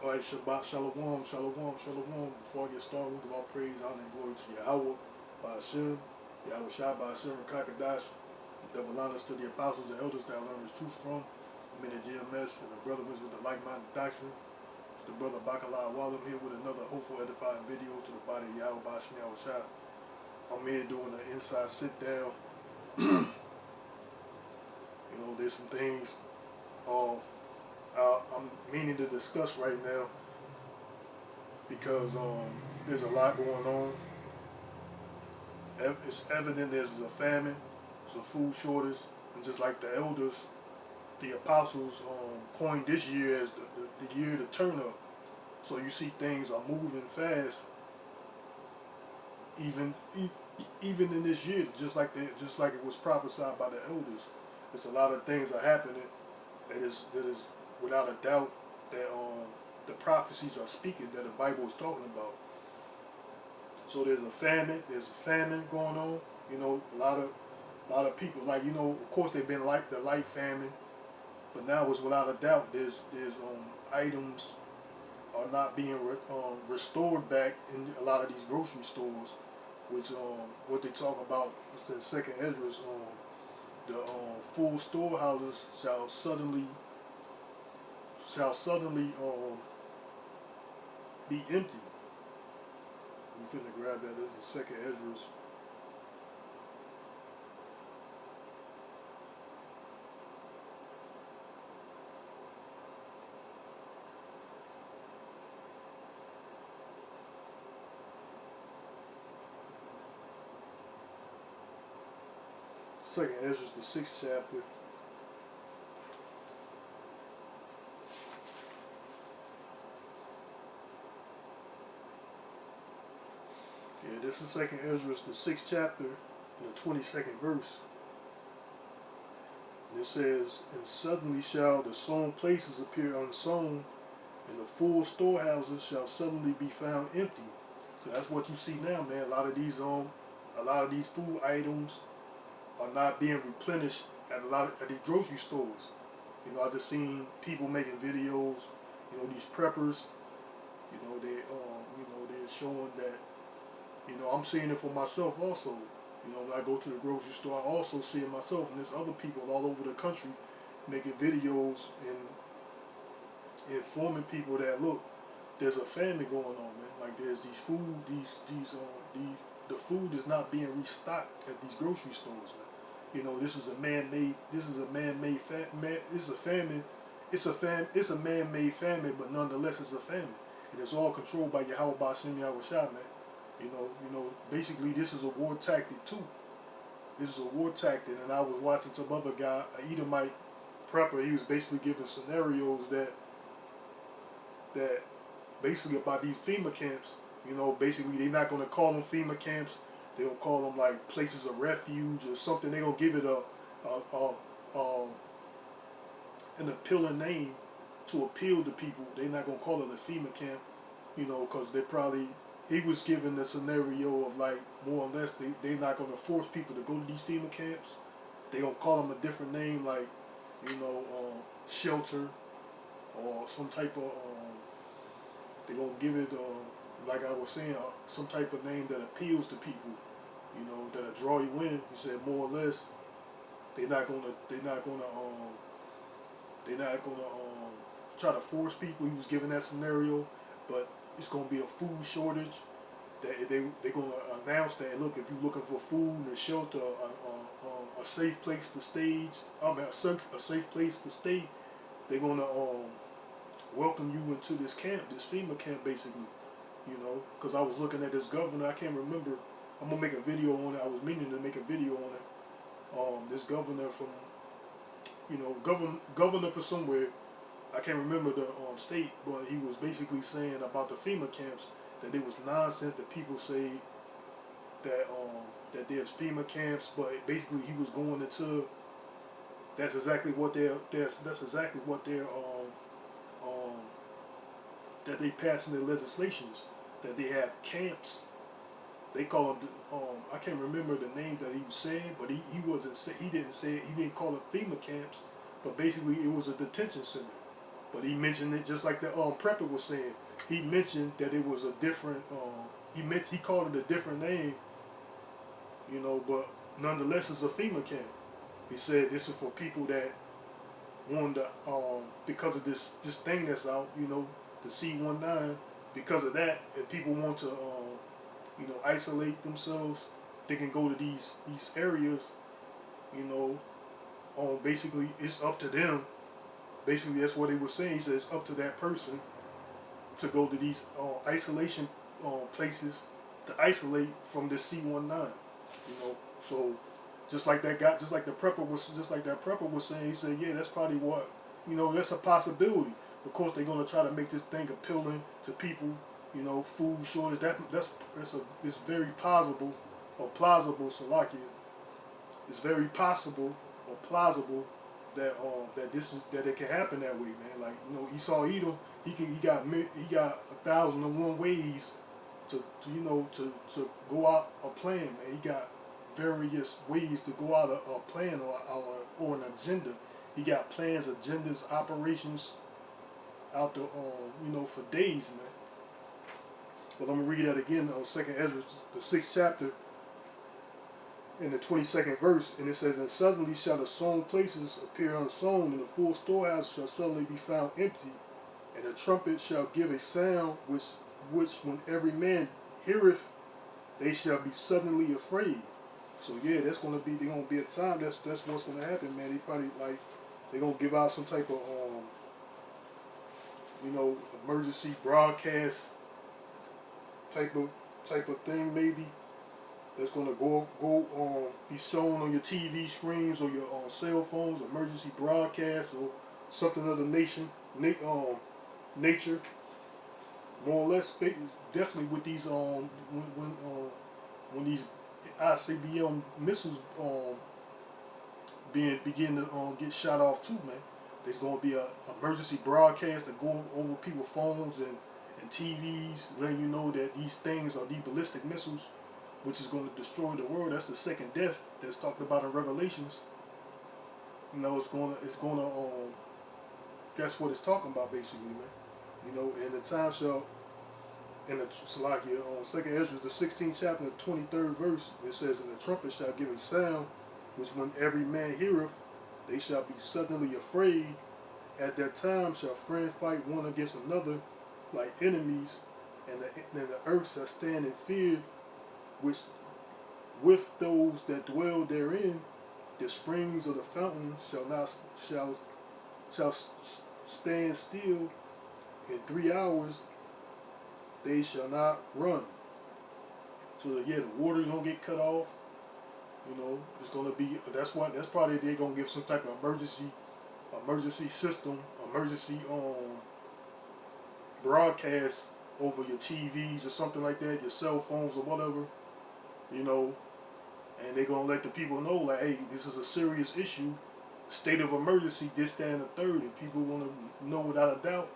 Alright, Shabbat Shalom, Shalom, Shalom. Before I get started, we give all praise, honor, and glory to YAHAWAH, YAHAWAHSHI, Kakadash, and double honors to the apostles and elders that I learned this truth from. I'm in the GMS and the brother was with the like-minded doctrine. It's the brother YAHAWAH. I'm here with another hopeful edifying video to the body of YAHAWAHSHI. I'm here doing an inside sit down. There's some things I'm meaning to discuss right now because there's a lot going on. It's evident there's a famine, there's a food shortage, and just like the elders, the apostles coined this year as the year to turn up. So you see things are moving fast, even in this year, just like it was prophesied by the elders. There's a lot of things are happening that is without a doubt that the prophecies are speaking, that the Bible is talking about. So there's a famine going on. A lot of people, of course they've been like the light famine, but now it's without a doubt there's items are not being restored back in a lot of these grocery stores, which what they talk about is in Second Ezra's, the full storehouses shall suddenly be empty. We finna grab that. This is Second Ezra's. Second Ezra's, the 6th chapter. Yeah, this is Second Ezra's, the 6th chapter, and the 22nd verse. And it says, "And suddenly shall the sown places appear unsown, and the full storehouses shall suddenly be found empty." So that's what you see now, man. A lot of these food items are not being replenished at these grocery stores. I just seen people making videos. These preppers. They're showing that. I'm seeing it for myself also. When I go to the grocery store, I also see it myself, and there's other people all over the country making videos and informing people that, look, there's a famine going on, man. Like there's these food, the food is not being restocked at these grocery stores, man. This is a man-made famine. It's a man-made famine, but nonetheless it's a famine, and it's all controlled by YAHAWAHSHI, man. Basically this is a war tactic too. This is a war tactic, and I was watching some other guy, an Edomite prepper. He was basically giving scenarios that basically about these FEMA camps. Basically they're not going to call them FEMA camps. They'll call them like places of refuge or something. They're going to give it an appealing name to appeal to people. They're not going to call it a FEMA camp, because he was given the scenario of like, more or less, they're not going to force people to go to these FEMA camps. They're going to call them a different name, like, shelter, or some type of, they're going to give it, like I was saying, some type of name that appeals to people, that'll draw you in. He said more or less, they're not gonna try to force people. He was given that scenario, but it's gonna be a food shortage. That they're gonna announce that, look, if you're looking for food and shelter, a safe place to a safe place to stay, they're gonna welcome you into this camp, this FEMA camp, basically. Because I was looking at this governor, I can't remember. I'm gonna make a video on it. I was meaning to make a video on it. This governor from, governor for somewhere, I can't remember the state, but he was basically saying about the FEMA camps that it was nonsense that people say that that there's FEMA camps, but basically he was going into, that's exactly what they're that they pass in their legislations, that they have camps. They call them, I can't remember the name that he was saying, but he didn't call it FEMA camps, but basically it was a detention center. But he mentioned it just like the prepper was saying. He mentioned that it was a different. He called it a different name. You know, but nonetheless, it's a FEMA camp. He said this is for people that want to, because of this thing that's out. You know, the C-19. Because of that, if people want to, you know, isolate themselves, they can go to these areas. You know, basically it's up to them. Basically, that's what he was saying. He says it's up to that person to go to these isolation places to isolate from this C-19. You know, so just like that guy, just like that prepper was saying. He said, yeah, that's probably what, you know, that's a possibility. Of course, they're gonna try to make this thing appealing to people. You know, food shortage. It's very possible or plausible. Salakia. It's very possible or plausible that that it can happen that way, man. Like, you know, Esau Edom, he got 1,001 ways to go out a plan, man. He got various ways to go out a plan or an agenda. He got plans, agendas, operations out the you know, for days, man. But I'm gonna read that again on 2nd Ezra, the 6th chapter, in the 22nd verse, and it says, "And suddenly shall the sown places appear unsown, and the full storehouse shall suddenly be found empty, and the trumpet shall give a sound which when every man heareth, they shall be suddenly afraid." So yeah, there's gonna be a time that's what's gonna happen, man. They probably they're gonna give out some type of you know, emergency broadcast type of thing, maybe, that's gonna be shown on your TV screens or your cell phones, emergency broadcast or something of the nature, more or less. Definitely with these when these ICBM missiles begin to get shot off too, man. There's gonna be a emergency broadcast that go over people's phones and TVs, letting you know that these things are the ballistic missiles, which is going to destroy the world. That's the second death that's talked about in Revelations. You know, that's what it's talking about, basically, man. You know, and the time shall, in the Salakia, on 2nd Ezra, the 16th chapter, the 23rd verse, it says, "And the trumpet shall give a sound, which when every man heareth, they shall be suddenly afraid. At that time shall friend fight one against another like enemies, and the earth shall stand in fear, which with those that dwell therein, the springs of the fountain shall stand still. In 3 hours they shall not run." So yeah, the water's gonna get cut off. You know, it's gonna be that's probably they're gonna give some type of emergency system, emergency broadcast over your TVs or something like that, your cell phones or whatever, you know, and they're gonna let the people know, like, hey, this is a serious issue, state of emergency, this, that, and the third, and people gonna know without a doubt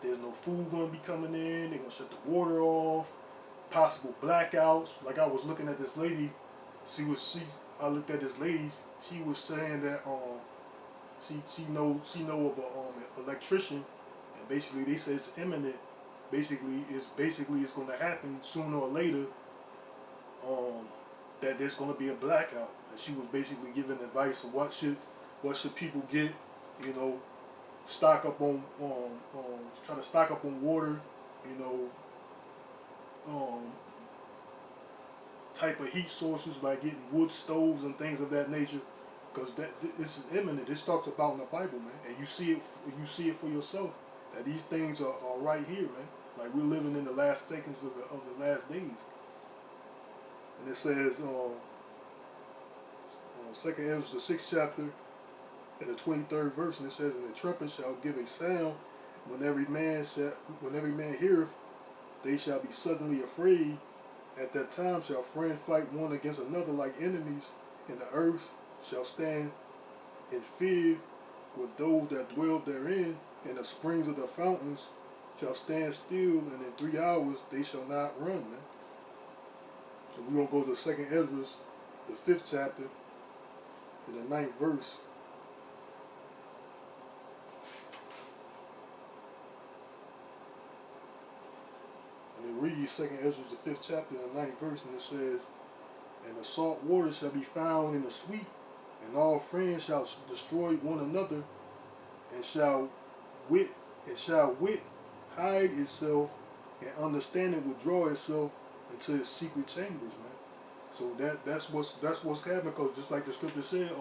there's no food gonna be coming in. They're gonna shut the water off, possible blackouts. Like, I was looking at this lady, I looked at this lady, she was saying that she know of a electrician. Basically, they say it's imminent. Basically, it's going to happen sooner or later. That there's going to be a blackout, and she was basically giving advice on what should people get. You know, stock up on try to stock up on water. You know, type of heat sources like getting wood stoves and things of that nature, because this is imminent. It's talked about in the Bible, man, and you see it for yourself. That these things are right here, man. Like, we're living in the last seconds of the last days. And it says, 2nd Ezra, the 6th chapter, and the 23rd verse, and it says, "And the trumpet shall give a sound, when every man heareth, they shall be suddenly afraid. At that time shall friend fight one against another like enemies, and the earth shall stand in fear with those that dwell therein, and the springs of the fountains shall stand still, and in 3 hours they shall not run," man. And we're going to go to 2nd Ezra, the 5th chapter, to the 9th verse. And it reads 2nd Ezra, the 5th chapter, and the 9th verse, and it says, "And the salt water shall be found in the sweet, and all friends shall destroy one another, and wit wit hide itself, and understanding withdraw itself into its secret chambers," man. So that's what's happening, because just like the scripture said,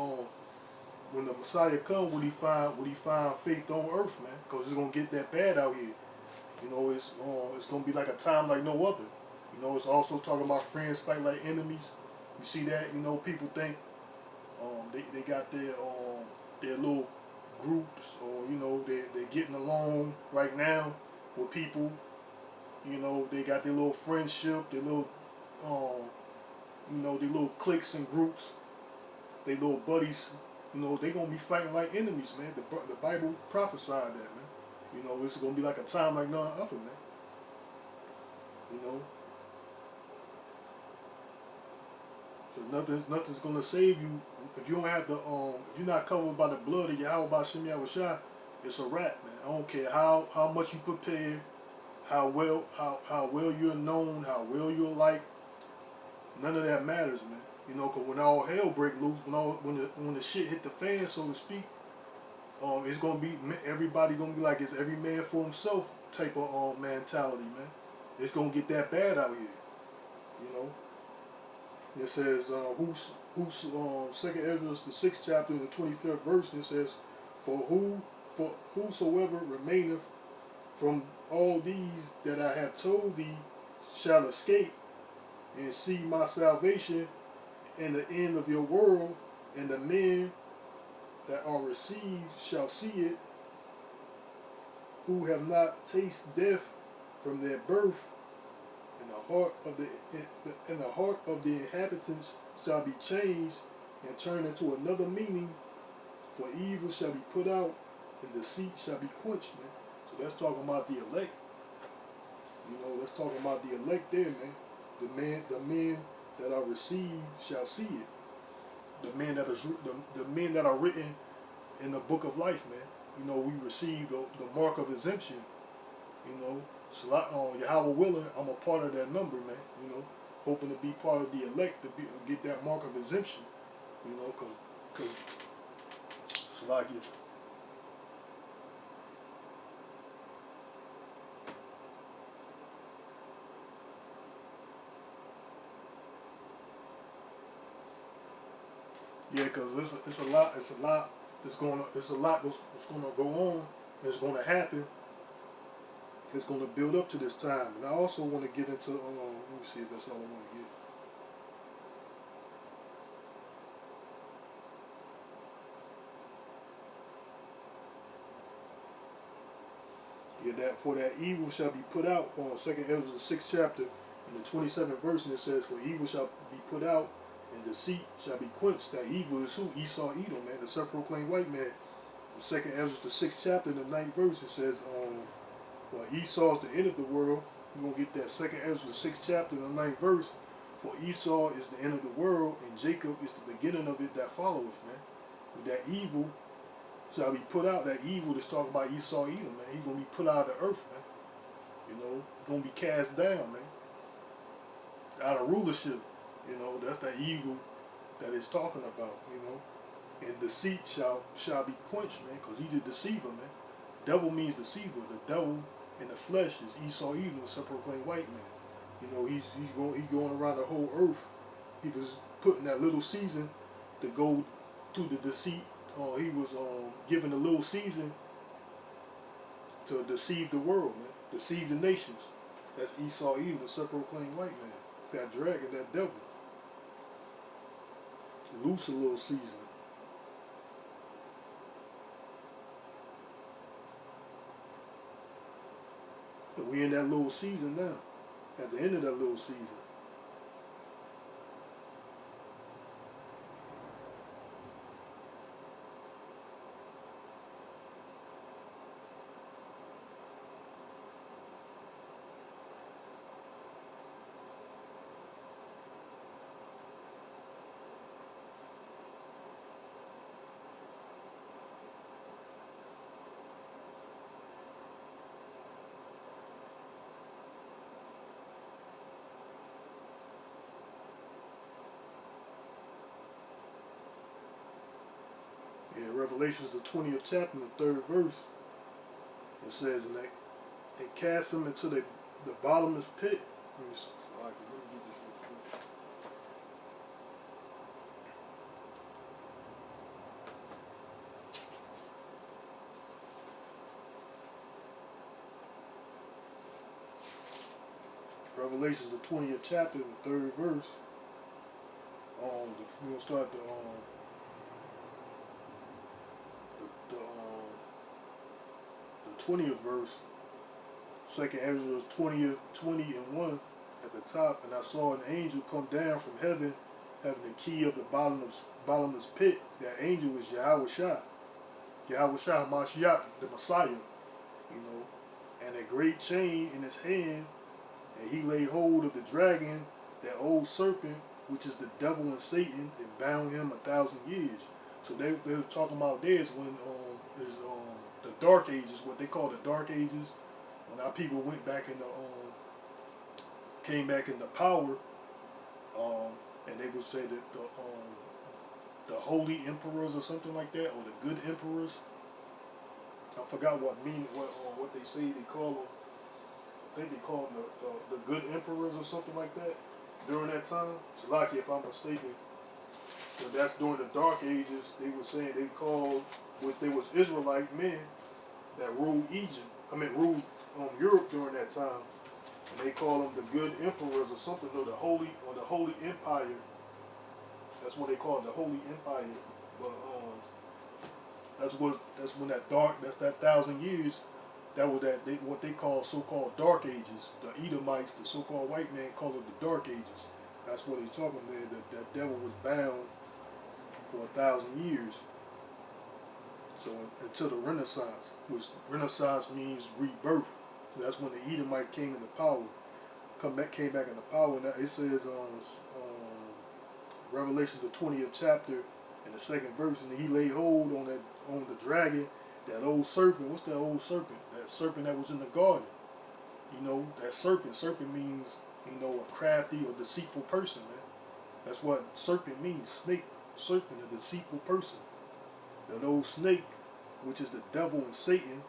when the Messiah comes, would he find faith on earth, man? Because it's gonna get that bad out here. You know, it's gonna be like a time like no other. You know, it's also talking about friends fight like enemies. You see that? You know, people think they got their little groups, or you know, they're getting along right now with people. You know, they got their little friendship, their little you know, their little cliques and groups, their little buddies. You know, they gonna be fighting like enemies, man. The Bible prophesied that, man. You know, it's gonna be like a time like none other, man. You know, so nothing's gonna save you if you don't have if you're not covered by the blood of YAHAWAHSHI. It's a wrap, man. I don't care how much you prepare, how well you're known, how well you're liked. None of that matters, man. You know, cause when all hell break loose, when the shit hit the fan, so to speak, it's gonna be everybody gonna be like it's every man for himself type of mentality, man. It's gonna get that bad out here, you know. It says Second Ezra, the 6th chapter, and the 25th verse. And it says, for whosoever remaineth from all these that I have told thee shall escape and see my salvation in the end of your world, and the men that are received shall see it, who have not tasted death from their birth, and the heart of the inhabitants shall be changed and turned into another meaning, for evil shall be put out, and deceit shall be quenched, man. So that's talking about the elect. You know, let's talk about the elect there, man. The men that are received shall see it. The men that are written in the book of life, man. You know, we receive the mark of exemption. You know, so Yahweh willing, I'm a part of that number, man. You know, hoping to be part of the elect to get that mark of exemption. You know, cause Salakia. Yeah, because it's a lot that's gonna go on. It's gonna happen. It's gonna build up to this time, and I also want to get into let me see if that's all I want to get. Yeah, that for that evil shall be put out on 2nd Ezra, the 6th chapter, in the 27th verse, and it says, for evil shall be put out, and deceit shall be quenched. That evil is who? Esau, Edom, man, the self-proclaimed white man. 2nd Ezra, the 6th chapter, in the 9th verse, it says, well, Esau is the end of the world. You're going to get that 2nd Ezra, the 6th chapter, in the 9th verse. For Esau is the end of the world, and Jacob is the beginning of it that followeth, man. With that evil shall be put out. That evil that's talking about Esau, Edom, man. He's going to be put out of the earth, man. You know, going to be cast down, man. Out of rulership. You know, that's that evil that it's talking about, you know. And deceit shall be quenched, man, because he's the deceiver, man. Devil means deceiver. The devil in the flesh is Esau, Edom, the self-proclaimed white man. You know, he's going around the whole earth. He was put in that little season to go to the deceit. He was given a little season to deceive the world, man. Deceive the nations. That's Esau, Edom, the self-proclaimed white man. That dragon, that devil. Loose a little season. But we in that little season now. At the end of that little season. In Revelations, the 20th chapter, the 3rd verse, it says, and cast him into the bottomless pit. Let me get this real quick. Revelations, the 20th chapter, the 3rd verse. We're gonna start the 20th verse. Second Ezra 20:1 at the top, and I saw an angel come down from heaven, having the key of the bottomless pit. That angel was YAHAWAHSHI, Hamashiach, the Messiah, and a great chain in his hand, and he laid hold of the dragon, that old serpent, which is the devil and Satan, and bound him 1,000 years. So they were talking about this when the Dark Ages, what they call the Dark Ages, when our people went back in came back into power, and they would say that the holy emperors or something like that, or the good emperors. I forgot what they say they call them. I think they call them the good emperors or something like that during that time. It's lucky if I'm mistaken. But that's during the Dark Ages. They were saying they called, which they was Israelite men that ruled ruled Europe during that time, and they call them the good emperors or something, or the holy empire. That's what they call it, the holy empire. But that's when that 1,000 years. That was what they call so-called Dark Ages. The Edomites, the so-called white man, call it the Dark Ages. That's what he's talking about. That devil was bound for 1,000 years. So until the Renaissance, which Renaissance means rebirth. So that's when the Edomites came into power. Came back into power. And it says Revelation, the 20th chapter, in the 2nd verse, and he laid hold on the dragon, that old serpent. What's that old serpent? That serpent that was in the garden. That serpent. Serpent means, a crafty or deceitful person, man. That's what serpent means. Snake, serpent, a deceitful person. That old snake, which is the devil and Satan,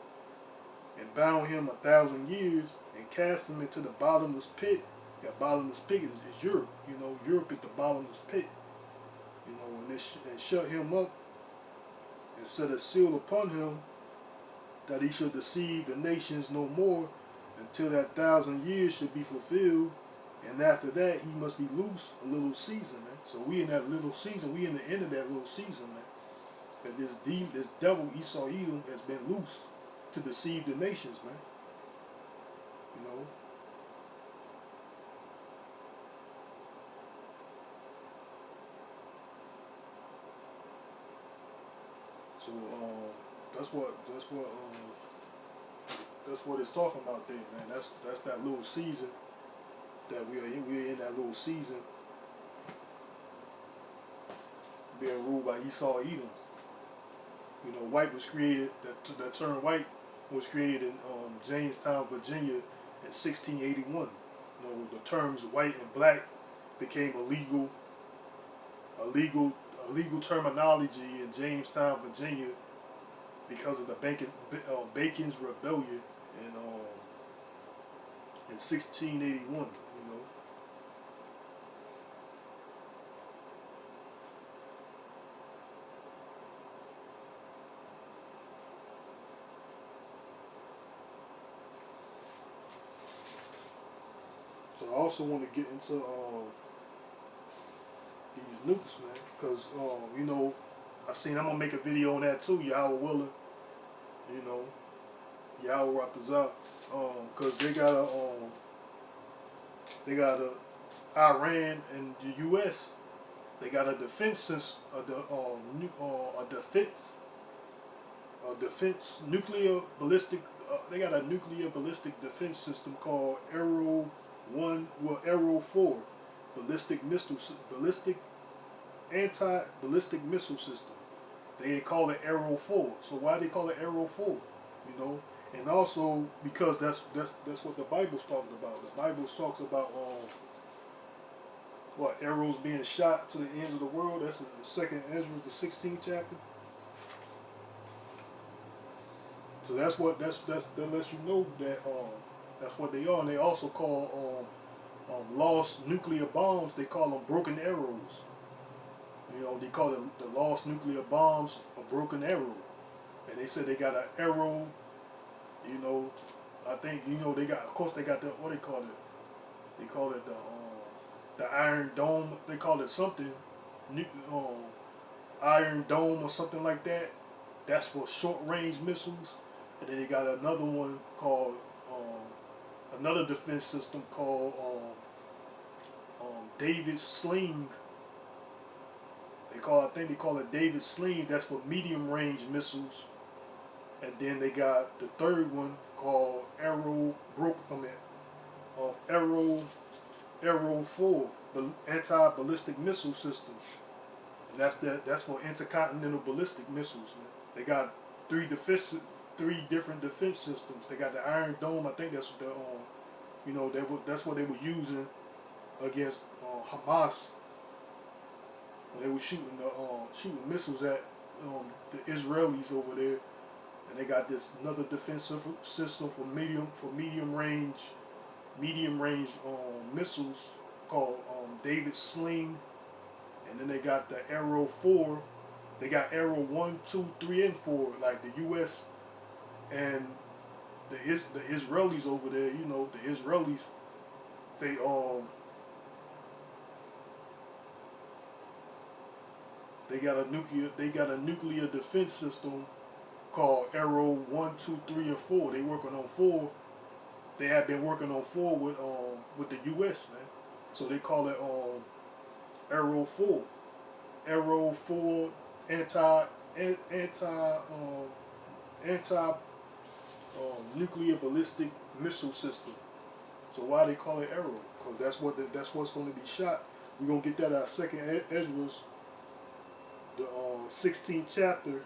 and bound him 1,000 years and cast him into the bottomless pit. That bottomless pit is Europe. Europe is the bottomless pit. And shut him up and set a seal upon him, that he should deceive the nations no more, until that 1,000 years should be fulfilled, and after that he must be loose a little season, man. So we in that little season, we in the end of that little season, man. That this devil Esau Edom has been loose to deceive the nations, man. So that's what it's talking about there, man. That's that little season that we're in that little season, being ruled by Esau Edom. White was created. That term white was created in Jamestown, Virginia, in 1681. The terms white and black became a legal terminology in Jamestown, Virginia, because of the Bacon's Rebellion in 1681. So I also want to get into these nukes, man, because I seen I'm gonna make a video on that too, Yahweh willing, Yahweh Rapazah, because they got a Iran and the U.S. They got a defense nuclear ballistic. They got a nuclear ballistic defense system called Arrow 4, anti-ballistic missile system. They call it Arrow 4. So why they call it Arrow 4? And also because that's what the Bible's talking about. The Bible talks about arrows being shot to the ends of the world. That's in the 2nd Ezra, the 16th chapter. So that lets you know that that's what they are. And they also call lost nuclear bombs. They call them broken arrows. You know, they call it the lost nuclear bombs a broken arrow. And they said they got an arrow. You know, I think they got. Of course, they got the what they call it. They call it the Iron Dome. They call it something. Iron Dome or something like that. That's for short range missiles. And then they got another one called another defense system called David Sling. I think they call it David Sling. That's for medium range missiles. And then they got the third one called Arrow 4, the anti-ballistic missile system. And that's for intercontinental ballistic missiles, man. They got three different defense systems. They got the Iron Dome. I think that's what that's what they were using against Hamas when they were shooting missiles at the Israelis over there. And they got this another defense system for medium range missiles called David Sling. And then they got the Arrow 4. They got Arrow 1, 2, 3, and 4. Like the U.S. and the Israelis over there. You know, the Israelis. They got a nuclear defense system called Arrow 1, 2, 3, and 4. They working on 4. They have been working on 4 with the U.S. man. So they call it Arrow 4. Arrow 4 anti nuclear ballistic missile system. So why they call it Arrow? Because that's what's going to be shot. We're gonna get that out of Second Ezra's, the 16th chapter.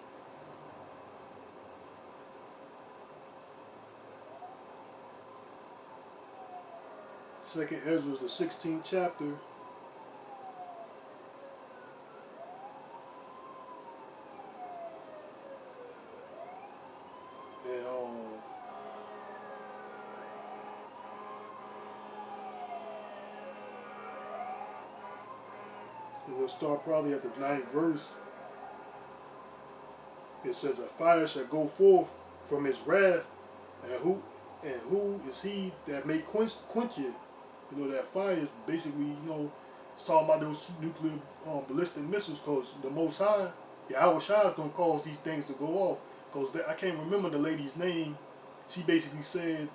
Second Ezra's, the 16th chapter. And we'll start probably at the 9th verse. It says, "A fire shall go forth from his wrath, and who is he that may quench it?" You know, that fire is basically, it's talking about those nuclear ballistic missiles, because the Most High, YAHAWAHSHI, is going to cause these things to go off. Because I can't remember the lady's name. She basically said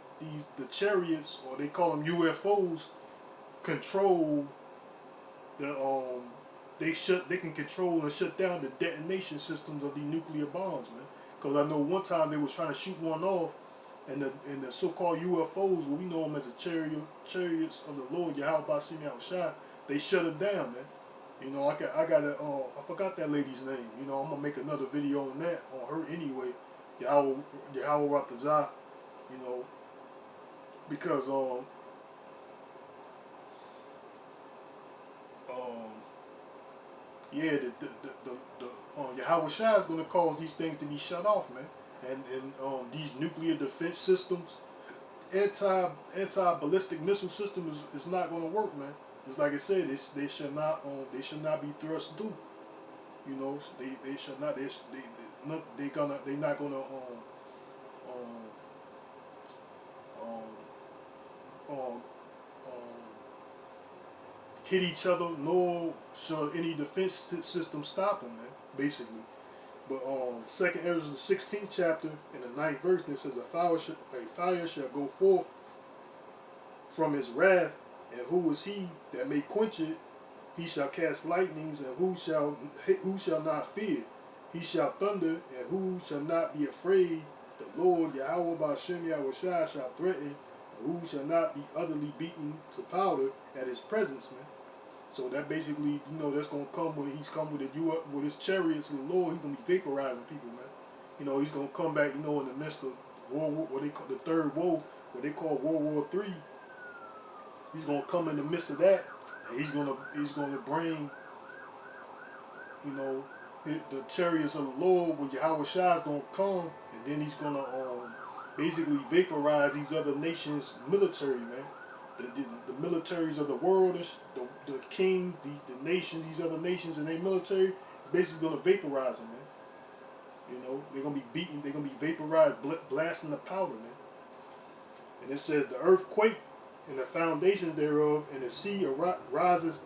the chariots, or they call them UFOs, control they can control and shut down the detonation systems of the nuclear bombs, man. Because I know one time they was trying to shoot one off, and the so-called UFOs, what we know them as the chariots of the Lord, YAHAWAHSHI, they shut it down, man. You know, I forgot that lady's name. You know, I'm gonna make another video on that, on her anyway. YAHAWAHSHI, you know, because yeah, YAHAWAHSHI is gonna cause these things to be shut off, man. And these nuclear defense systems, anti-ballistic missile system is not gonna work, man. Just like I said, they should not be thrust through. You know, they should not. They're not gonna hit each other, nor shall any defense system stop them, man. Basically. But Second Ezra, the 16th chapter, in the 9th verse, it says, a fire shall go forth from his wrath, and who is he that may quench it? He shall cast lightnings, and who shall not fear? He shall thunder, and who shall not be afraid? The Lord Yahweh Ba'Shem YAHAWAHSHI shall threaten, and who shall not be utterly beaten to powder at his presence, man. So that basically, that's gonna come when he's come with his chariots of the Lord. He's gonna be vaporizing people, man. You know, he's gonna come back, in the midst of what they call the third woe, what they call World War III. He's gonna come in the midst of that, and he's gonna bring, the chariots of the Lord, when YAHAWAHSHI is gonna come, and then he's gonna basically vaporize these other nations' military, man. The militaries of the world, the kings, the nations, these other nations and their military, is basically going to vaporize them, man. You know, they're going to be beaten, they're going to be vaporized, blasting the powder, man. And it says, the earth quaked, and the foundation thereof, and the sea rises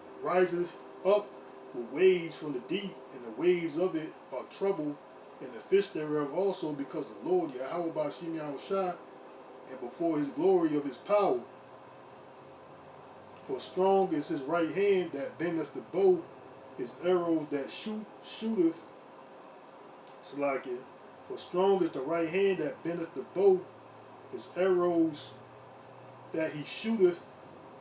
up with waves from the deep, and the waves of it are troubled, and the fish thereof also, because the Lord YAHAWAHSHI, and before his glory of his power. For strong is his right hand that bendeth the bow, his arrows that shooteth. Salakia. For strong is the right hand that bendeth the bow, his arrows that he shooteth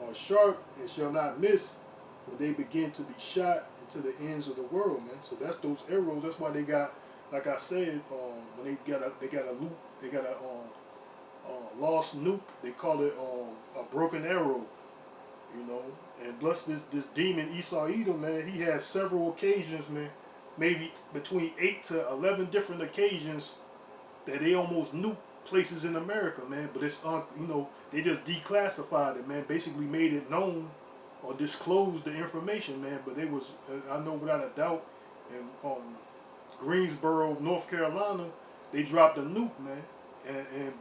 are sharp and shall not miss when they begin to be shot into the ends of the world, man. So that's those arrows. That's why they got, like I said, when they got a loop, they got a lost nuke. They call it a broken arrow. You know, and plus this demon Esau Edom, man, he had several occasions, man, maybe between 8 to 11 different occasions that they almost nuked places in America, man. But it's you know, they just declassified it, man. Basically made it known or disclosed the information, man. But it was, I know without a doubt, in Greensboro, North Carolina, they dropped a nuke, man, and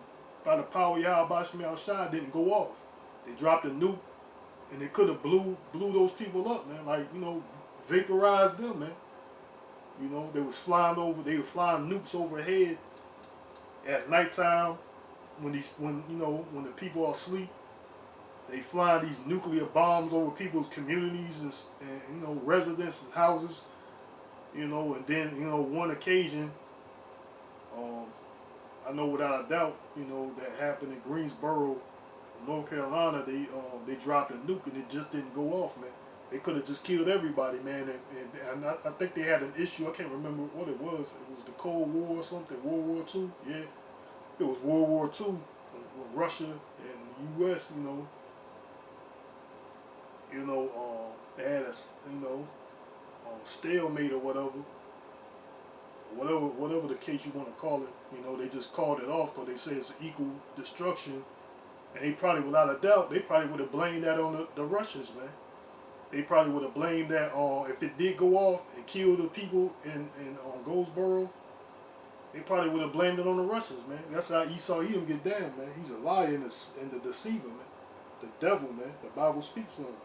by the power of YAHAWAHSHI, it didn't go off. They dropped a nuke. And they could have blew those people up, man. Like, you know, vaporized them, man. You know, they were flying nukes overhead at nighttime when the people are asleep. They flying these nuclear bombs over people's communities and you know, residences, houses. You know, and then, you know, one occasion, I know without a doubt, you know, that happened in Greensboro, North Carolina. They dropped a nuke and it just didn't go off, man. They could have just killed everybody, man. And I think they had an issue. I can't remember what it was. It was the Cold War or something. World War II. Yeah, it was World War II when Russia and the U.S. They had a stalemate or whatever the case you want to call it. You know, they just called it off because they say it's equal destruction. And they probably, without a doubt, they probably would have blamed that on the Russians, man. They probably would have blamed that if it did go off and kill the people in Goldsboro, they probably would have blamed it on the Russians, man. That's how Esau Edom get down, man. He's a liar and the deceiver, man. The devil, man. The Bible speaks on him.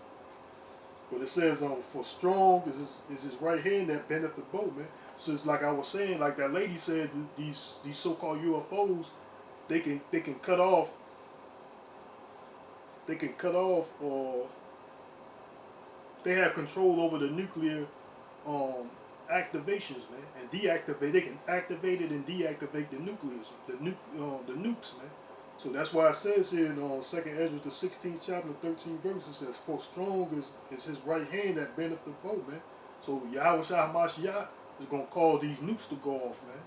But it says, for strong is his right hand that bendeth the bow, man. So it's like I was saying, like that lady said, these so-called UFOs, they can cut off. They can cut off, or they have control over the nuclear activations, man, and deactivate. They can activate it and deactivate the nucleus, the nukes, man. So that's why it says here in 2nd Ezra, the 16th chapter, 13th verse, it says, "For strong is his right hand that bendeth the bow," man. So YAHAWAHSHI is gonna cause these nukes to go off, man.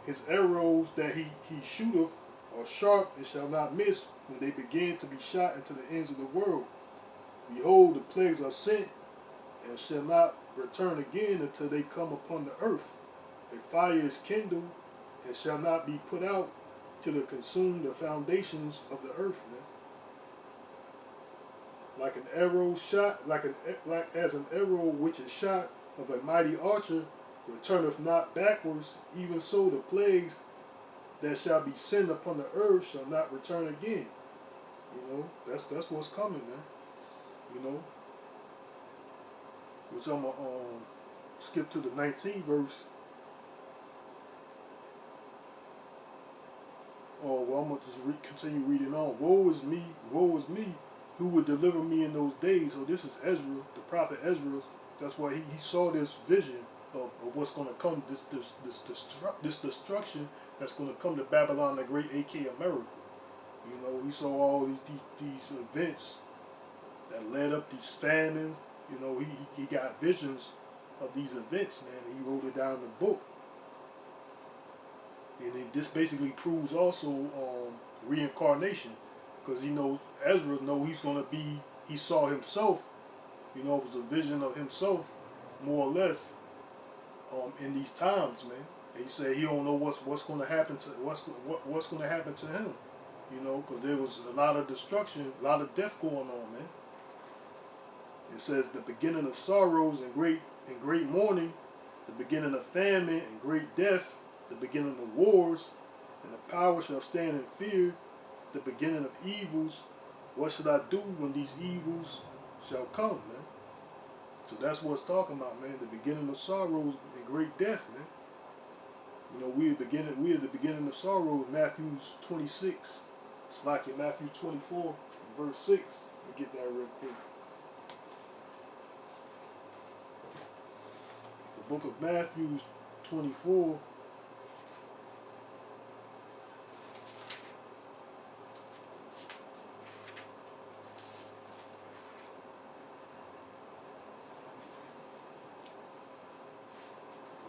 His arrows that he shooteth are sharp and shall not miss when they begin to be shot into the ends of the world. Behold, the plagues are sent and shall not return again until they come upon the earth. A fire is kindled and shall not be put out till it consume the foundations of the earth, man. Like an arrow shot, as an arrow which is shot of a mighty archer returneth not backwards, even so the plagues that shall be sent upon the earth shall not return again. You know, that's what's coming, man. You know, which I'm gonna skip to the 19th verse. Well, I'm gonna just continue reading on. Woe is me, who would deliver me in those days? So this is Ezra, the prophet Ezra. That's why he saw this vision of what's gonna come, this destruction that's gonna come to Babylon the Great, aka America. You know, he saw all these events that led up these famines. You know, he got visions of these events, man, and he wrote it down in the book. And this basically proves also reincarnation, because he knows, Ezra knows he's going to be, he saw himself, you know, it was a vision of himself, more or less, in these times, man. And he said he don't know what's going to happen to what's going to happen to him. You know, because there was a lot of destruction, a lot of death going on, man. It says the beginning of sorrows and great mourning, the beginning of famine and great death, the beginning of wars, and the power shall stand in fear, the beginning of evils. What should I do when these evils shall come, man? So that's what it's talking about, man. The beginning of sorrows and great death, man. You know, we at the beginning of sorrows, Matthew 26. It's like in Matthew 24, verse 6. Let me get that real quick. The book of Matthew 24.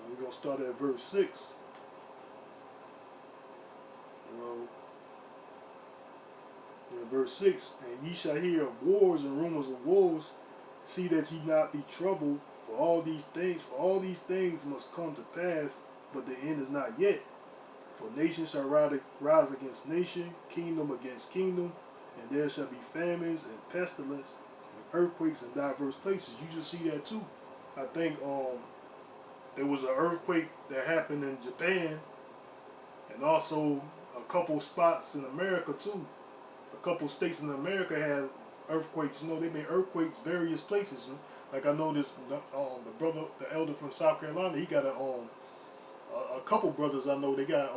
We're going to start at verse 6. Well, in verse 6, and ye shall hear of wars and rumors of wars. See that ye not be troubled, for all these things must come to pass, but the end is not yet. For nation shall rise against nation, kingdom against kingdom, and there shall be famines and pestilence and earthquakes in diverse places. You just see that too. I think there was an earthquake that happened in Japan, and also a couple spots in America too. A couple states in America had earthquakes. You know, they've been earthquakes various places. You know? Like I know this, the elder from South Carolina, he got a couple brothers I know. They got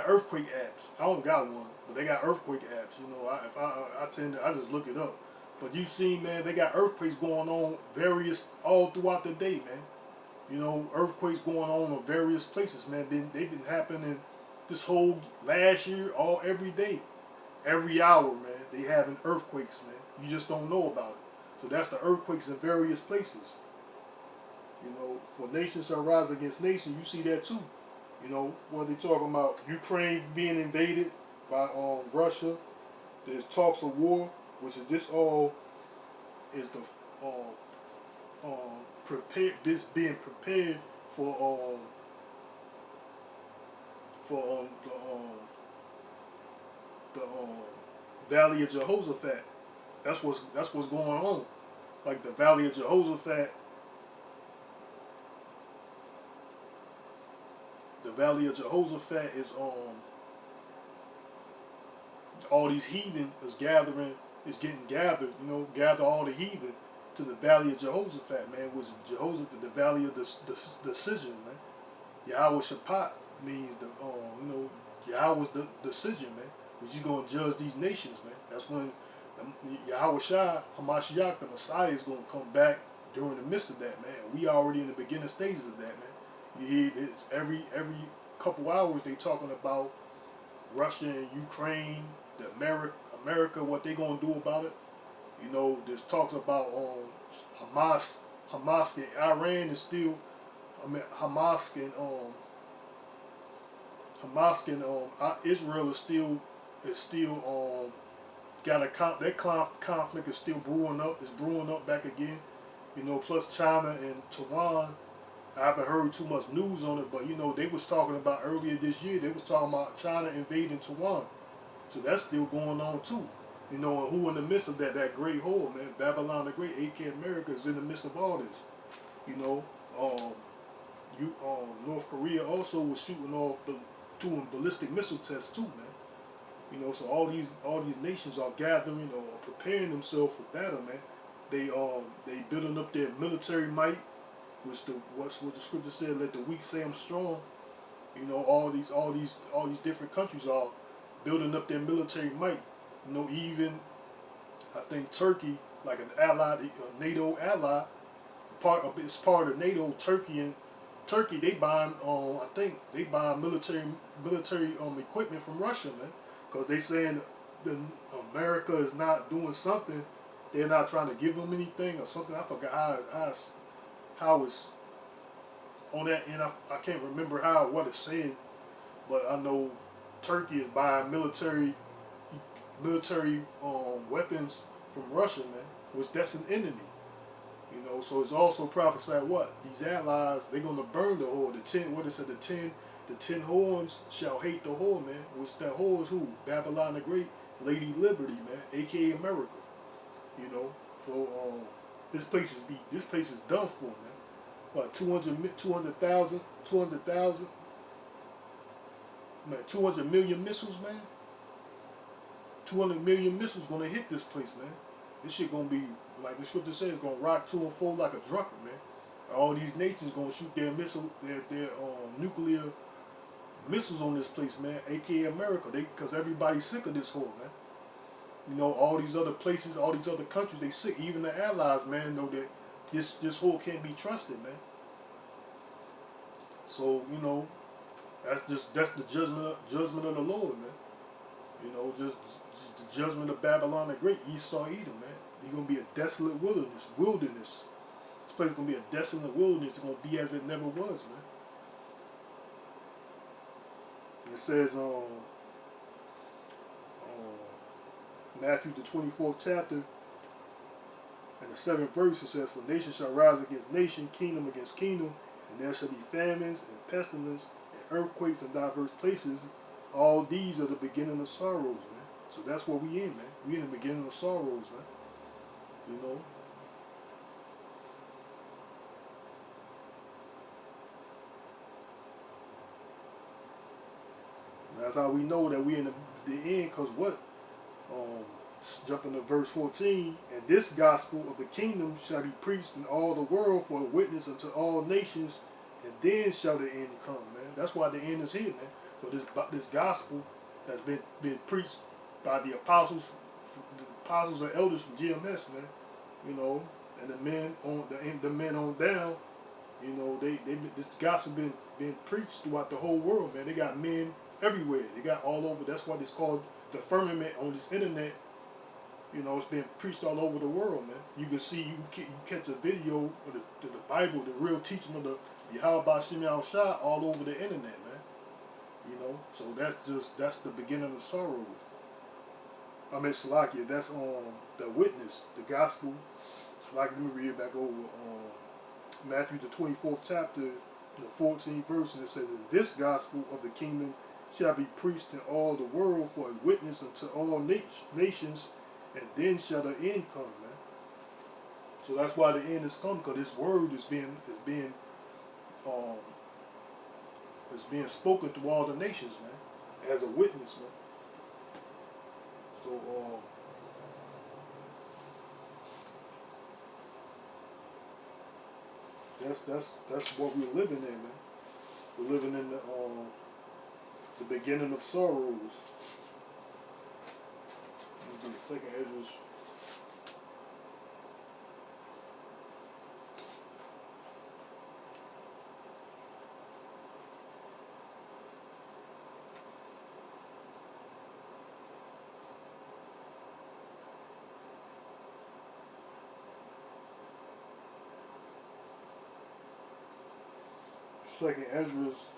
earthquake apps. I don't got one, but they got earthquake apps. You know, I just look it up. But you see, man, they got earthquakes going on all throughout the day, man. You know, earthquakes going on in various places, man. They've been happening this whole last year, every day, every hour, man. They having earthquakes, man. You just don't know about it. So that's the earthquakes in various places. You know, for nation shall rise against nation. You see that too. You know, what they talking about? Ukraine being invaded by Russia. There's talks of war, which is this all is the being prepared for the Valley of Jehoshaphat. That's what's going on. Like the Valley of Jehoshaphat. The Valley of Jehoshaphat is all these heathen is getting gathered, you know, gather all the heathen to the Valley of Jehoshaphat, man, which Jehoshaphat, the Valley of the decision, man. YAHAWAHSHI means Yahweh's the decision, man. Which you gonna judge these nations, man. That's when YAHAWAHSHI, Hamashiach, the Messiah, is gonna come back during the midst of that, man. We already in the beginning stages of that, man. You hear it's every couple hours they talking about Russia and Ukraine, the America, what they gonna do about it. You know, there's talks about Hamas and Iran is still, Hamas and Israel is still got that conflict is still brewing up back again. You know, plus China and Taiwan. I haven't heard too much news on it, but you know, they was talking about earlier this year, they was talking about China invading Taiwan. So that's still going on too. You know, and who in the midst of that great hole, man? Babylon the Great, AK America is in the midst of all this. You know, North Korea also was shooting off, doing ballistic missile tests too, man. You know, so all these nations are gathering or preparing themselves for battle, man. They building up their military might, which what the scripture said, let the weak say I'm strong. You know, all these different countries are building up their military might. You know, even I think Turkey, like an ally, a NATO ally, it's part of NATO. Turkey, they buying I think they buying military equipment from Russia, man, because they saying America is not doing something. They're not trying to give them anything or something. I forgot how it's on that end. I can't remember what it said, but I know Turkey is buying military weapons from Russia, man, which that's an enemy. You know, so it's also prophesied what? These allies, they're gonna burn the whore. What it said, the 10 horns shall hate the whore, man. Which that whore is who? Babylon the Great, Lady Liberty, man, aka America. You know, so this place is done for, man. What, 200,000, 200,000, man, 200 million missiles, man. 200 million missiles gonna hit this place, man. This shit gonna be, like the scripture says, gonna rock to and fro like a drunkard, man. All these nations gonna shoot their nuclear missiles on this place, man, aka America. Cause everybody's sick of this whore, man. You know, all these other places, all these other countries, they sick. Even the allies, man, know that this whore can't be trusted, man. So, you know, that's the judgment of the Lord, man. You know, just the judgment of Babylon the Great, Esau, Edom, man. It's gonna be a desolate wilderness. This place is gonna be a desolate wilderness. It's gonna be as it never was, man. And it says, Matthew the 24th chapter, and the 7th verse, it says, "For nation shall rise against nation, kingdom against kingdom, and there shall be famines and pestilence and earthquakes in diverse places. All these are the beginning of sorrows," man. So that's what we in, man. We in the beginning of sorrows, man. You know. That's how we know that we in the end, because what? Jumping to verse 14, "And this gospel of the kingdom shall be preached in all the world for a witness unto all nations, and then shall the end come," man. That's why the end is here, man. So this gospel that's been preached by the apostles and elders from GMS, man. You know, and the men on down. You know, this gospel been preached throughout the whole world, man. They got men everywhere. They got all over. That's why it's called the firmament on this internet. You know, it's been preached all over the world, man. You can see, you catch a video of the Bible, the real teaching of the YAHAWAHSHI all over the internet, man. You know, so that's the beginning of sorrows. I mean, Salakia, that's the witness, the gospel. Salakia, let me read it back over. Matthew the 24th chapter, the 14th verse, and it says, "And this gospel of the kingdom shall be preached in all the world for a witness unto all nations, and then shall the end come," man. So that's why the end is come, because this word is being spoken to all the nations, man, as a witness, man. So that's what we're living in, man. We're living in the beginning of sorrows. Let me get a second, Ezra's. Second Ezra's.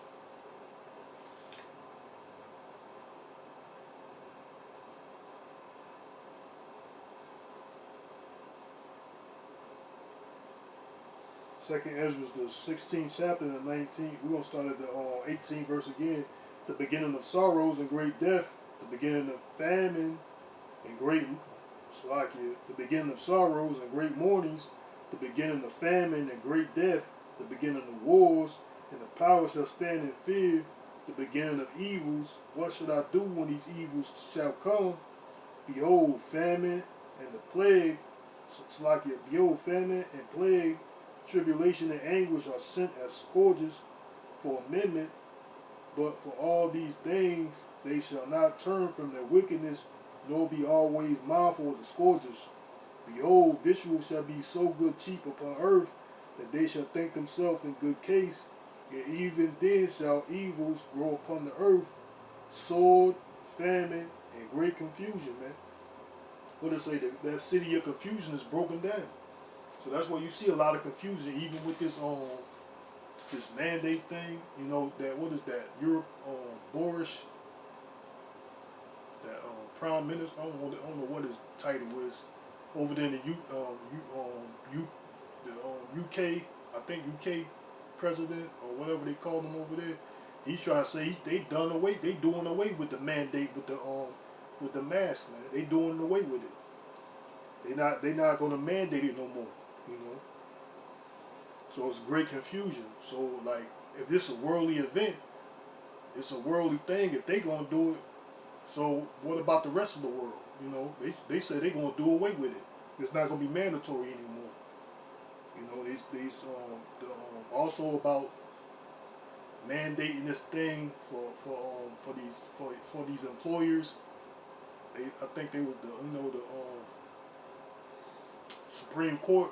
Second Ezra's, the 16th chapter and 19th. We're gonna start at the 18th verse again. "The beginning of sorrows and great death, the beginning of famine and great Slakia, the beginning of sorrows and great mournings, the beginning of famine and great death, the beginning of wars, and the power shall stand in fear, the beginning of evils. What should I do when these evils shall come? Behold, famine and the plague." Slakia, "Behold, famine and plague, tribulation and anguish are sent as scourges for amendment, but for all these things they shall not turn from their wickedness, nor be always mindful of the scourges. Behold, victuals shall be so good cheap upon earth, that they shall think themselves in good case, and even then shall evils grow upon the earth, sword, famine, and great confusion," man. What does it say? That city of confusion is broken down. So that's why you see a lot of confusion, even with this this mandate thing. You know, that, what is that? Europe, Boris, that prime minister. I don't know what his title is over there in the the UK, I think UK president or whatever they call them over there. He's trying to say they doing away with the mandate with the mask, man. They doing away with it. They not gonna mandate it no more, you know. So it's great confusion. So like, if this is a worldly event, it's a worldly thing. If they gonna do it, so what about the rest of the world? You know, they say they gonna do away with it. It's not gonna be mandatory anymore. You know, also about mandating this thing for these employers. I think they was the Supreme Court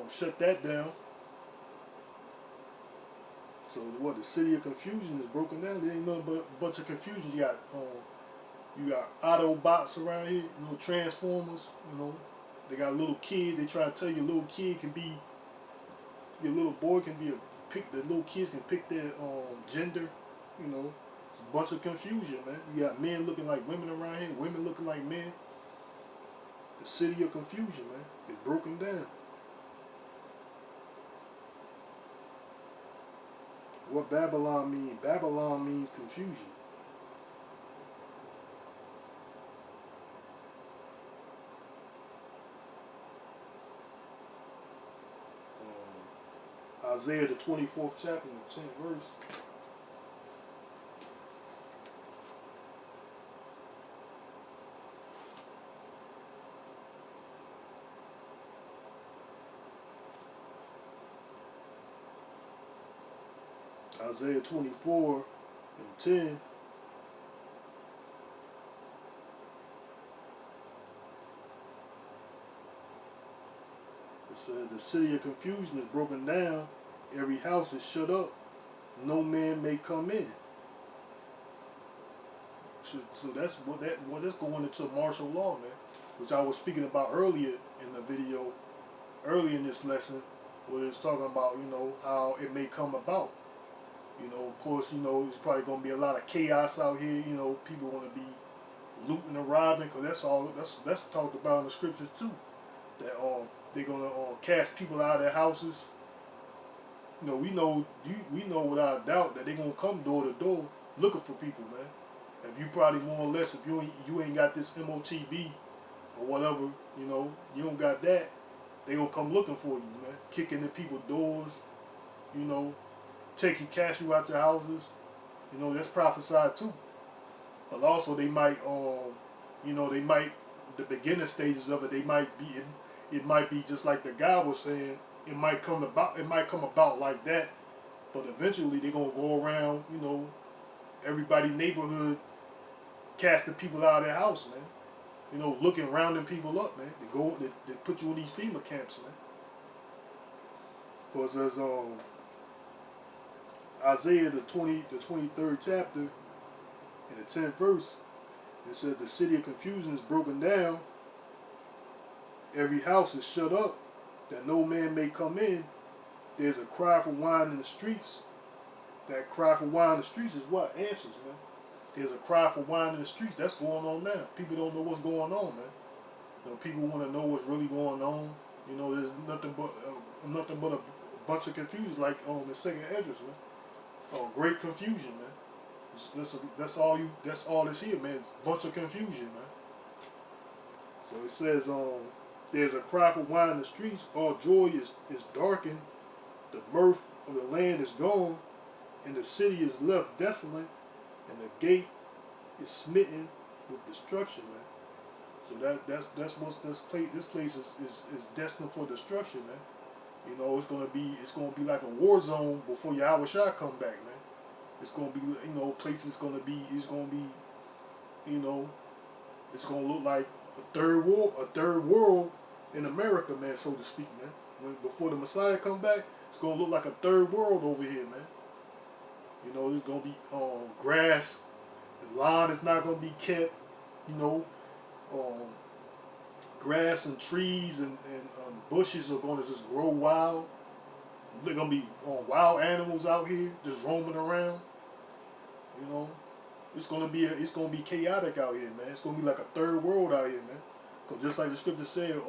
shut that down. So what, the city of confusion is broken down. There ain't nothing but a bunch of confusion. You got Autobots around here, little Transformers. You know, they got a little kid. They try to tell you a little kid can be, your little boy can be the little kids can pick their gender. You know, it's a bunch of confusion, man. You got men looking like women around here, women looking like men. The city of confusion, man. It's broken down. What Babylon mean? Babylon means confusion. Isaiah the 24th chapter, the 10th verse. Isaiah 24 and 10. It said, the city of confusion is broken down. Every house is shut up. No man may come in. So that's that's going into martial law, man. Which I was speaking about earlier in the video, early in this lesson, where it's talking about, you know, how it may come about. You know, of course, you know, there's probably going to be a lot of chaos out here. You know, people want to be looting and robbing, because that's talked about in the scriptures too. That they're going to cast people out of their houses. You know, we know without a doubt that they're going to come door to door looking for people, man. If you probably more or less, if you ain't got this MOTB or whatever, you know, you don't got that, they going to come looking for you, man. Kicking in people's doors, you know, cash you out your houses. You know, that's prophesied too. But also they might, you know, the beginning stages of it, it might be just like the guy was saying, it might come about like that, but eventually they're gonna go around, you know, everybody's neighborhood, casting people out of their house, man. You know, rounding people up, man. They put you in these FEMA camps, man. For it says, Isaiah the 23rd chapter, in the 10th verse, it said, the city of confusion is broken down. Every house is shut up, that no man may come in. There's a cry for wine in the streets. That cry for wine in the streets is what? Answers, man. There's a cry for wine in the streets. That's going on now. People don't know what's going on, man. You know, people want to know what's really going on. You know, there's nothing but a bunch of confusion, like in Second Esdras, man. Oh, great confusion, man. That's all that's here, man. It's a bunch of confusion, man. So it says, there's a cry for wine in the streets. All joy is darkened. The mirth of the land is gone, and the city is left desolate, and the gate is smitten with destruction, man. So this place is destined for destruction, man. You know, it's gonna be like a war zone before YAHAWAHSHI come back, man. It's gonna be, you know, it's gonna be, you know, it's gonna look like a third world in America, man, so to speak, man. Before the Messiah come back, it's gonna look like a third world over here, man. You know, there's gonna be grass, the lawn is not gonna be kept, you know, grass and trees and bushes are gonna just grow wild. They're gonna be wild animals out here just roaming around. You know, it's gonna be chaotic out here, man. It's gonna be like a third world out here, man. Cause just like the scripture said,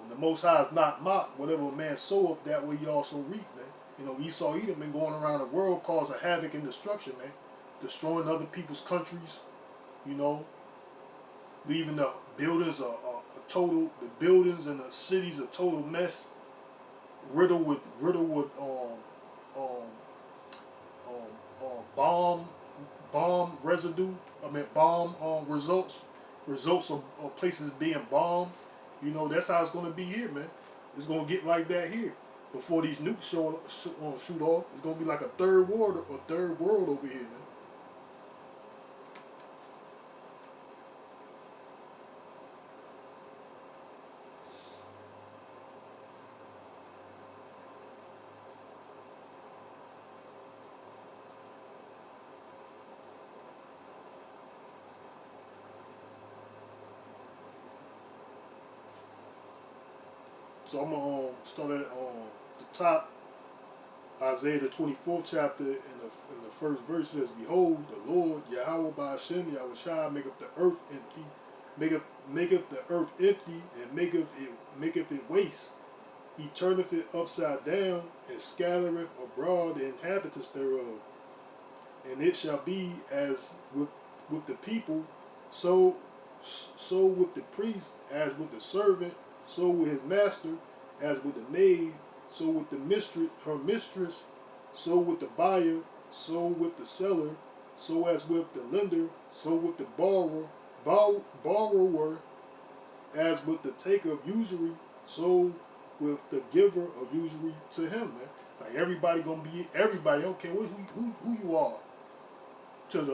The Most High is not mocked. Whatever a man soweth, that will he also reap, man. You know, Esau Edom been going around the world causing havoc and destruction, man. Destroying other people's countries, you know. Leaving the buildings a total, the buildings and the cities a total mess. Riddled with bomb residue. I mean bomb results of places being bombed. You know, that's how it's gonna be here, man. It's gonna get like that here before these nukes shoot off. It's gonna be like a third world over here, man. So I'm gonna start at the top. Isaiah the 24th chapter in the first verse says, "Behold, the Lord YAHAWAHSHI YAHAWAHSHI maketh the earth empty, maketh the earth empty, and maketh it waste. He turneth it upside down, and scattereth abroad the inhabitants thereof. And it shall be as with the people, so with the priest, as with the servant, so with his master, as with the maid, so with the her mistress, so with the buyer, so with the seller, so as with the lender, so with the borrower, as with the taker of usury, so with the giver of usury to him, man." Like everybody gonna be everybody. I don't care who you are. To the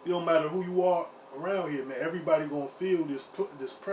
it don't matter who you are around here, man. Everybody gonna feel this